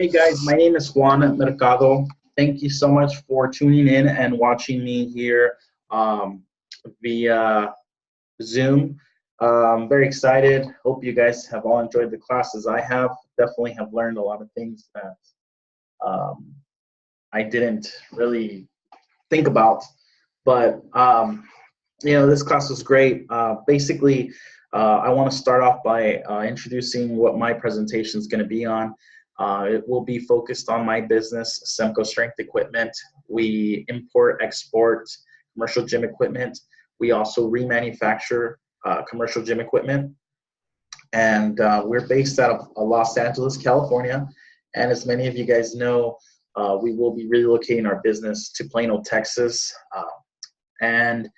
Hey guys, my name is Juan Mercado. Thank you so much for tuning in and watching me here um, via Zoom. Very excited. Hope you guys have all enjoyed the classes. I have definitely have learned a lot of things that um, I didn't really think about. But this class was great. Basically, I want to start off by introducing what my presentation is going to be on. It will be focused on my business, Semco Strength Equipment. We import, export commercial gym equipment. We also remanufacture commercial gym equipment. And we're based out of Los Angeles, California. And as many of you guys know, we will be relocating our business to Plano, Texas. And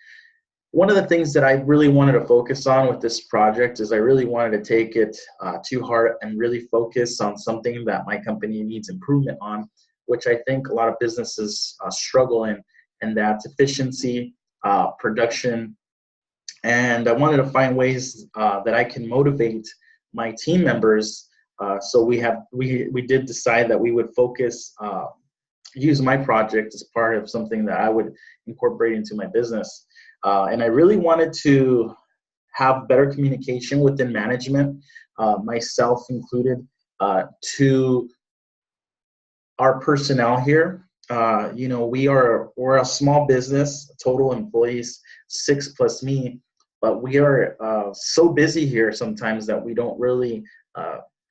one of the things that I really wanted to focus on with this project is I really wanted to take it to heart and really focus on something that my company needs improvement on, which I think a lot of businesses struggle in, and that's efficiency, production. And I wanted to find ways that I can motivate my team members. So we did decide that we would focus, use my project as part of something that I would incorporate into my business. And I really wanted to have better communication within management, myself included, to our personnel here. We're a small business, total employees, 6 plus me, but we are so busy here sometimes that we don't really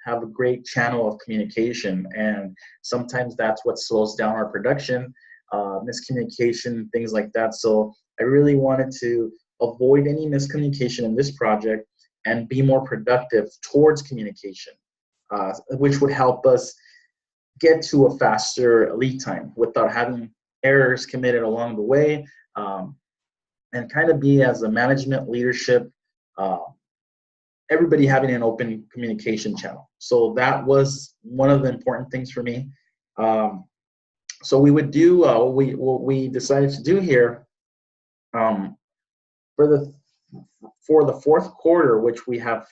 have a great channel of communication. And sometimes that's what slows down our production, miscommunication, things like that. So I really wanted to avoid any miscommunication in this project and be more productive towards communication, which would help us get to a faster lead time without having errors committed along the way, and kind of be as a management leadership, everybody having an open communication channel. So that was one of the important things for me. So we would do what we decided to do here. For the fourth quarter, which we have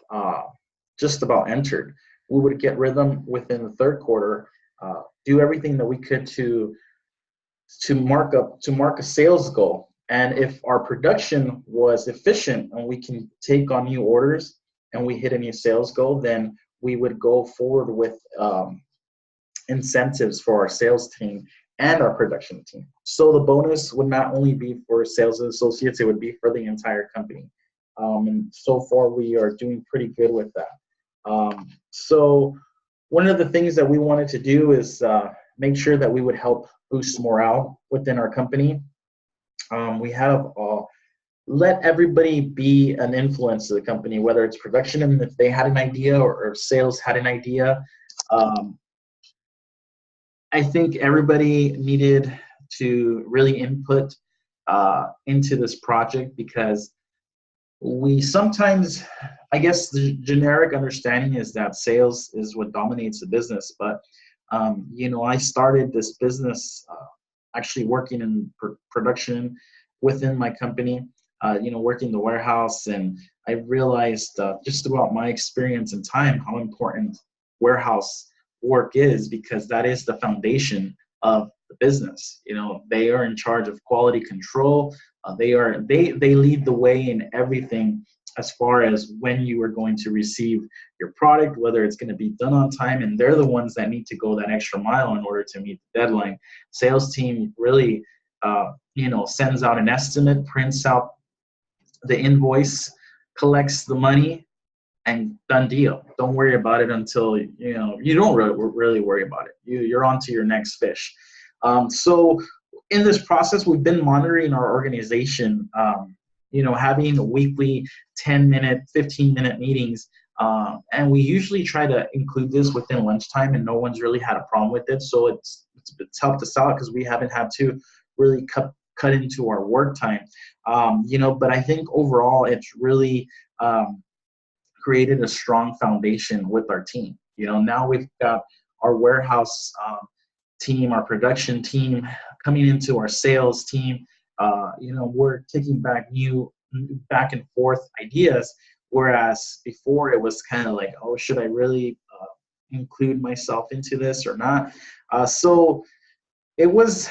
just about entered, we would get rhythm within the third quarter, do everything that we could to mark a sales goal. And if our production was efficient and we can take on new orders and we hit a new sales goal, then we would go forward with incentives for our sales team and our production team. So the bonus would not only be for sales associates, it would be for the entire company. And so far we are doing pretty good with that. So one of the things that we wanted to do is make sure that we would help boost morale within our company. We have let everybody be an influence to the company, whether it's production and if they had an idea or sales had an idea. I think everybody needed to really input into this project, because we sometimes, I guess the generic understanding is that sales is what dominates the business. But, I started this business actually working in production within my company, working the warehouse. And I realized just about my experience and time how important warehouse work is, because that is the foundation of the business. They are in charge of quality control. They lead the way in everything as far as when you are going to receive your product, whether it's going to be done on time, and they're the ones that need to go that extra mile in order to meet the deadline. Sales team really sends out an estimate, prints out the invoice, collects the money, and done deal. Don't worry about it until, you don't really worry about it. You're on to your next fish. So in this process, we've been monitoring our organization, having weekly 10-minute, 15-minute meetings. And we usually try to include this within lunchtime, and no one's really had a problem with it. So it's helped us out because we haven't had to really cut into our work time. But I think overall it's really created a strong foundation with our team. Now we've got our warehouse team, our production team coming into our sales team. We're taking back back and forth ideas, whereas before it was kind of like, oh, should I really include myself into this or not. So it was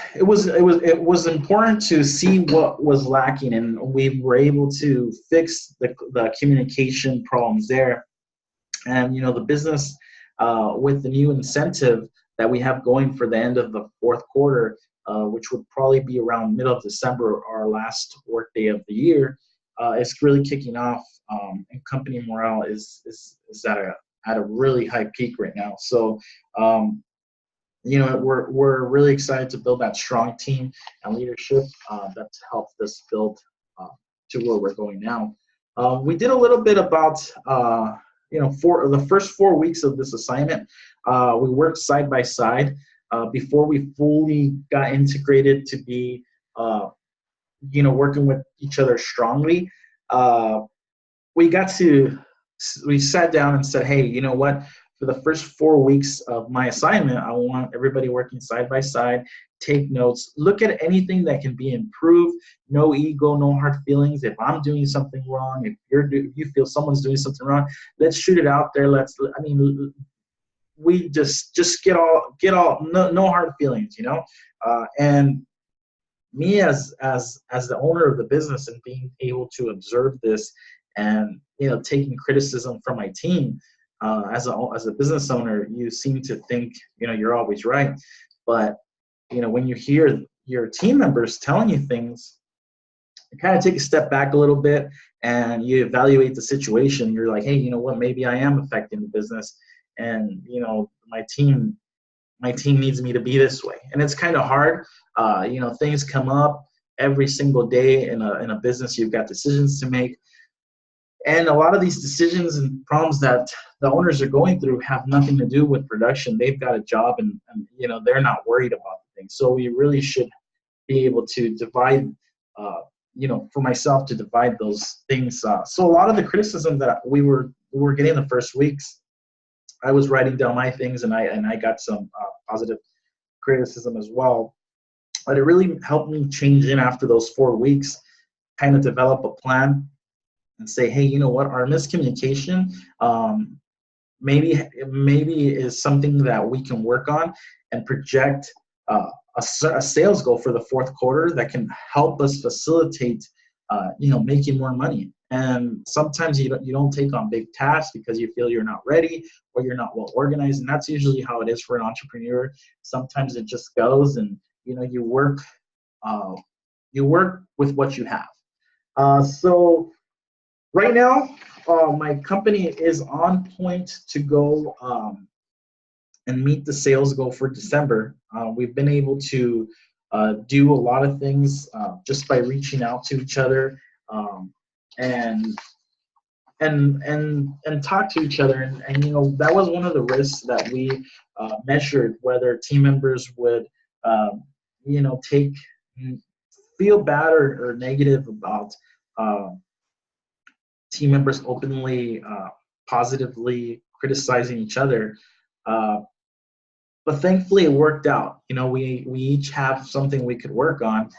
important to see what was lacking, and we were able to fix the communication problems there. And the business, with the new incentive that we have going for the end of the fourth quarter, which would probably be around middle of December, our last work day of the year, it's really kicking off, and company morale is at a really high peak right now. So we're really excited to build that strong team and leadership that's helped us build to where we're going now. We did a little bit about for the first 4 weeks of this assignment. We worked side by side before we fully got integrated to be working with each other strongly. We sat down and said, hey, you know what? For the first 4 weeks of my assignment, I want everybody working side by side, take notes, look at anything that can be improved, no ego, no hard feelings. If I'm doing something wrong, if you feel someone's doing something wrong, let's shoot it out there. We just get all no hard feelings, and me as the owner of the business and being able to observe this and taking criticism from my team, as a business owner, you seem to think you're always right, but when you hear your team members telling you things, you kind of take a step back a little bit and you evaluate the situation. You're like, hey, you know what, maybe I am affecting the business, and my team needs me to be this way. And it's kind of hard. Things come up every single day in a business. You've got decisions to make. And a lot of these decisions and problems that the owners are going through have nothing to do with production. They've got a job, and they're not worried about the things. So we really should be able to divide, for myself to divide those things. So a lot of the criticism that we were getting the first weeks, I was writing down my things, and I got some positive criticism as well. But it really helped me change in after those 4 weeks, kind of develop a plan and say, hey, you know what, our miscommunication maybe is something that we can work on and project a sales goal for the fourth quarter that can help us facilitate making more money. And sometimes you don't take on big tasks because you feel you're not ready or you're not well organized, and that's usually how it is for an entrepreneur. Sometimes it just goes, and you work with what you have. So right now, my company is on point to go and meet the sales goal for December. We've been able to do a lot of things just by reaching out to each other and talk to each other. And that was one of the risks that we measured, whether team members would feel bad or negative about team members openly, positively criticizing each other. But thankfully it worked out. We each have something we could work on.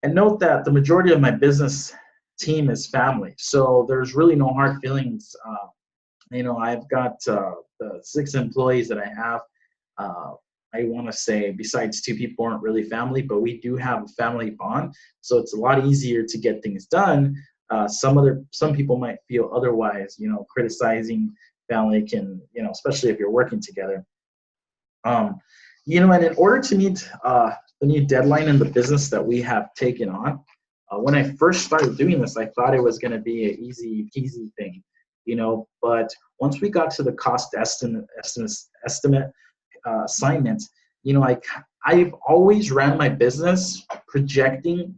And note that the majority of my business team is family. So there's really no hard feelings. I've got the 6 employees that I have. I want to say besides 2 people aren't really family, but we do have a family bond. So it's a lot easier to get things done. Some people might feel otherwise, criticizing family can, especially if you're working together. And in order to meet the new deadline in the business that we have taken on, when I first started doing this, I thought it was going to be an easy peasy thing, but once we got to the cost estimate assignment, I've always ran my business projecting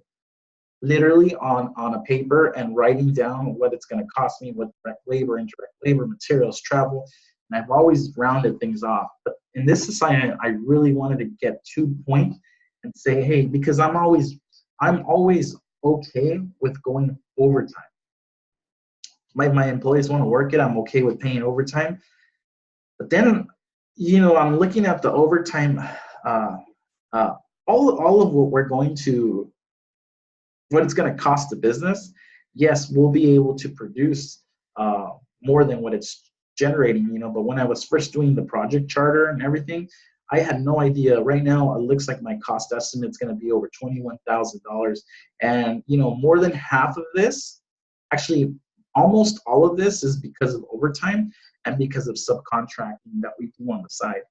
literally on a paper and writing down what it's going to cost me, what direct labor, indirect labor, materials, travel, and I've always rounded things off. But in this assignment, I really wanted to get to point and say, hey, because I'm always okay with going overtime. My employees want to work it, I'm okay with paying overtime. But then, I'm looking at the overtime, all of what it's going to cost the business. Yes, we'll be able to produce more than what it's generating, you know, but when I was first doing the project charter and everything, I had no idea. Right now, it looks like my cost estimate is going to be over $21,000. And, you know, more than half of this, actually, almost all of this is because of overtime and because of subcontracting that we do on the side.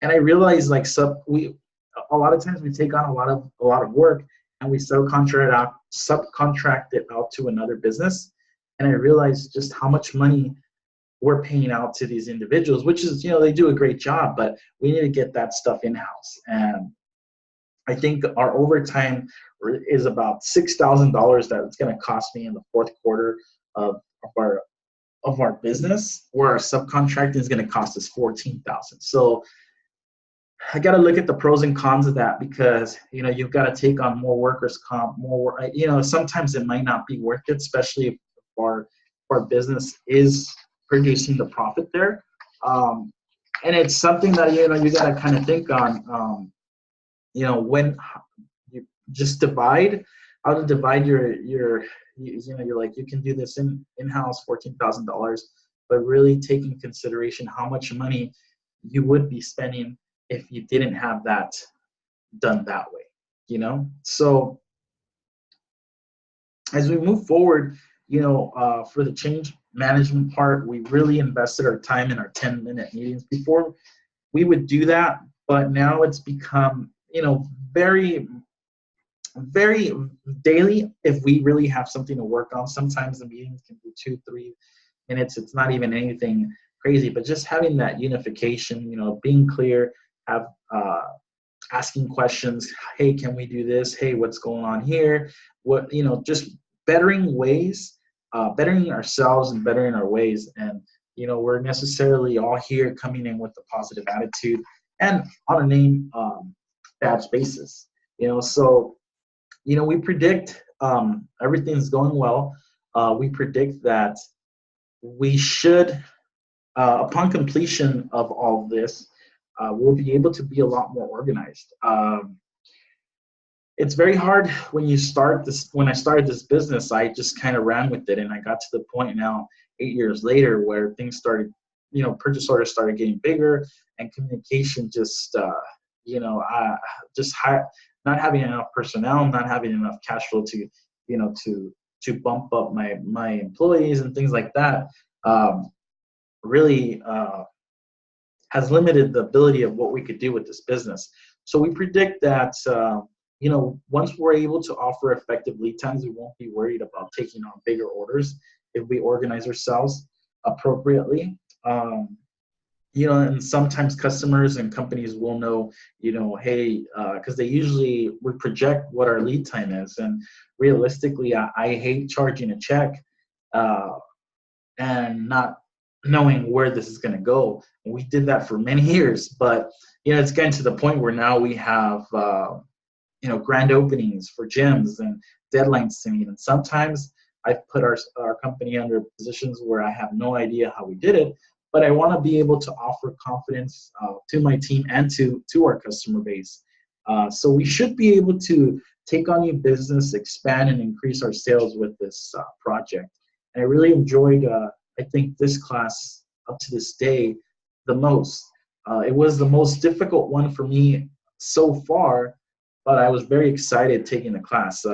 And I realized like a lot of times we take on a lot of work and we subcontract it out to another business. And I realized just how much money we're paying out to these individuals, which is, you know, they do a great job, but we need to get that stuff in-house. And I think our overtime is about $6,000 that it's going to cost me in the fourth quarter of our business, where our subcontracting is going to cost us $14,000. So I got to look at the pros and cons of that, because, you know, you've got to take on more workers' comp, more, you know, sometimes it might not be worth it, especially if our business is producing the profit there. And it's something that, you know, you got to kind of think on, you know, when you just how to divide your you know, you're like, you can do this in-house, $14,000, but really take in consideration how much money you would be spending if you didn't have that done that way, you know? So as we move forward, you know, for the change management part, we really invested our time in our 10-minute meetings. Before we would do that, but now it's become, you know, very, very daily. If we really have something to work on, sometimes the meetings can be 2-3 minutes. It's not even anything crazy, but just having that unification, you know, being clear, have asking questions. Hey, can we do this? Hey, what's going on here? What, you know, just bettering ways, bettering ourselves and bettering our ways. And, you know, we're necessarily all here coming in with a positive attitude and on a name badge basis, you know. So, you know, we predict everything's going well. We predict that we should, upon completion of all this, we'll be able to be a lot more organized. It's very hard when you start this. When I started this business, I just kind of ran with it, and I got to the point now, 8 years later, where things started, you know, purchase orders started getting bigger, and communication just, you know, not having enough personnel, not having enough cash flow to, you know, to bump up my employees and things like that, really has limited the ability of what we could do with this business. So we predict that, you know, once we're able to offer effective lead times, we won't be worried about taking on bigger orders if we organize ourselves appropriately. You know, and sometimes customers and companies will know, you know, hey, because we project what our lead time is. And realistically, I hate charging a check and not knowing where this is going to go. And we did that for many years, but, you know, it's getting to the point where now we have, you know, grand openings for gyms and deadlines to meet. And sometimes I've put our company under positions where I have no idea how we did it, but I want to be able to offer confidence to my team and to our customer base. So we should be able to take on new business, expand, and increase our sales with this project. And I really enjoyed, I think, this class up to this day the most. It was the most difficult one for me so far, but I was very excited taking the class.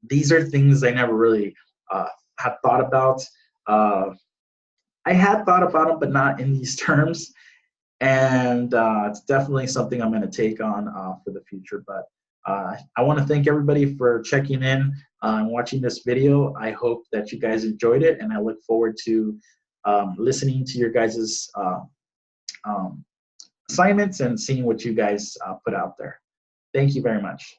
These are things I never really had thought about. I had thought about them, but not in these terms. And it's definitely something I'm going to take on for the future. But I want to thank everybody for checking in and watching this video. I hope that you guys enjoyed it, and I look forward to listening to your guys' assignments and seeing what you guys put out there. Thank you very much.